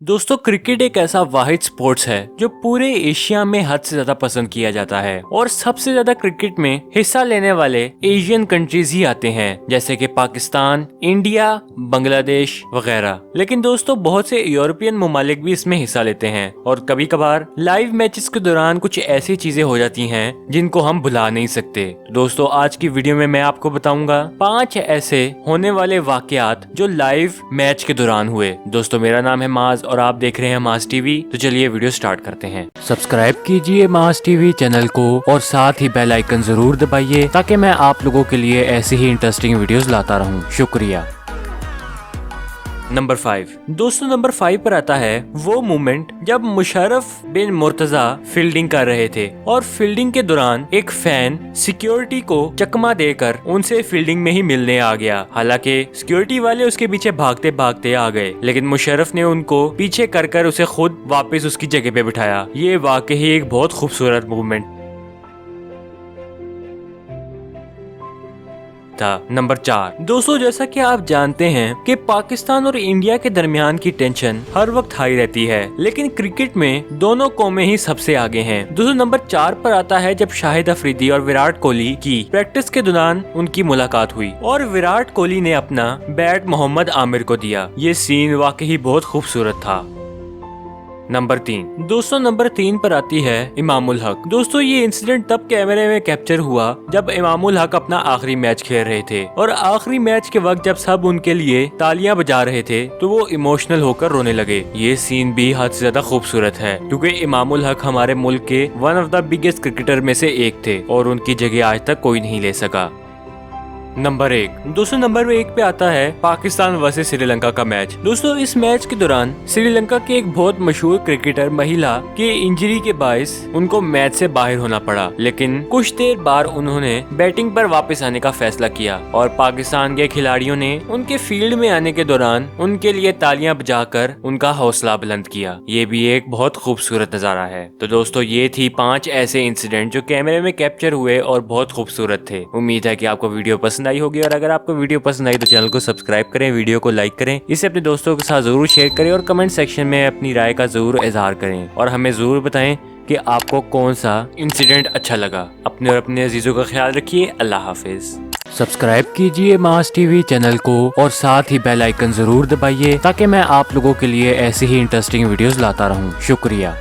दोस्तों क्रिकेट एक ऐसा वाहिद स्पोर्ट्स है जो पूरे एशिया में हद से ज्यादा पसंद किया जाता है और सबसे ज्यादा क्रिकेट में हिस्सा लेने वाले एशियन कंट्रीज ही आते हैं जैसे कि पाकिस्तान, इंडिया, बांग्लादेश वगैरह। लेकिन दोस्तों बहुत से यूरोपियन ममालिक भी इसमें हिस्सा लेते हैं और कभी कभार लाइव मैचेस के दौरान कुछ ऐसी चीजें हो जाती हैं जिनको हम भुला नहीं सकते। दोस्तों आज की वीडियो में मैं आपको बताऊंगा 5 ऐसे होने वाले वाकयात जो लाइव मैच के दौरान हुए। दोस्तों मेरा नाम है माज और आप देख रहे हैं माज टीवी। तो चलिए वीडियो स्टार्ट करते हैं। सब्सक्राइब कीजिए माज टीवी चैनल को और साथ ही बेल आइकन जरूर दबाइए ताकि मैं आप लोगों के लिए ऐसी ही इंटरेस्टिंग वीडियोस लाता रहूं। शुक्रिया। नंबर 5 दोस्तों, नंबर 5 पर आता है वो मोमेंट जब मुशर्रफ बिन मुर्तजा फील्डिंग कर रहे थे और फील्डिंग के दौरान एक फैन सिक्योरिटी को चकमा देकर उनसे फील्डिंग में ही मिलने आ गया। हालांकि सिक्योरिटी वाले उसके पीछे भागते भागते आ गए लेकिन मुशर्रफ ने उनको पीछे कर उसे खुद वापस उसकी जगह पे बिठाया। ये वाकई एक बहुत खूबसूरत मूवमेंट था। नंबर 4 दोस्तों, जैसा कि आप जानते हैं कि पाकिस्तान और इंडिया के दरमियान की टेंशन हर वक्त हाई रहती है लेकिन क्रिकेट में दोनों कौमें ही सबसे आगे हैं। दोस्तों नंबर 4 पर आता है जब शाहिद अफरीदी और विराट कोहली की प्रैक्टिस के दौरान उनकी मुलाकात हुई और विराट कोहली ने अपना बैट मोहम्मद आमिर को दिया। ये सीन वाकई बहुत खूबसूरत था। नंबर 3 दोस्तों, नंबर 3 पर आती है इमामुल हक। दोस्तों ये इंसिडेंट तब कैमरे में कैप्चर हुआ जब इमामुल हक अपना आखिरी मैच खेल रहे थे और आखिरी मैच के वक्त जब सब उनके लिए तालियां बजा रहे थे तो वो इमोशनल होकर रोने लगे। ये सीन भी हद से ज्यादा खूबसूरत है क्योंकि इमामुल हक हमारे मुल्क के one of the biggest cricketer में से एक थे और उनकी जगह आज तक कोई नहीं ले सका। नंबर 1 दोस्तों, नंबर 1 पे आता है पाकिस्तान वर्सेस श्रीलंका का मैच। दोस्तों इस मैच के दौरान श्रीलंका के एक बहुत मशहूर क्रिकेटर महिला के इंजरी के बायस उनको मैच से बाहर होना पड़ा लेकिन कुछ देर बाद उन्होंने बैटिंग पर वापस आने का फैसला किया और पाकिस्तान के खिलाड़ियों ने उनके फील्ड में आने के दौरान उनके लिए तालियां बजाकर उनका हौसला बुलंद किया। ये भी एक बहुत खूबसूरत नजारा है। तो दोस्तों ये थी 5 ऐसे इंसिडेंट जो कैमरे में कैप्चर हुए और बहुत खूबसूरत थे। उम्मीद है कि आपको वीडियो पसंद आई होगी और अगर आपको वीडियो पसंद आई तो चैनल को सब्सक्राइब करें, वीडियो को लाइक करें, इसे अपने दोस्तों के साथ जरूर शेयर करें और कमेंट सेक्शन में अपनी राय का जरूर इजहार करें और हमें जरूर बताएं कि आपको कौन सा इंसिडेंट अच्छा लगा। अपने और अपने अजीजों का ख्याल रखिए। अल्लाह हाफिज। सब्सक्राइब कीजिए मास टीवी चैनल को और साथ ही बेल आइकन जरूर दबाइए ताकि मैं आप लोगों के लिए ऐसी ही इंटरेस्टिंग वीडियोस लाता रहूं। शुक्रिया।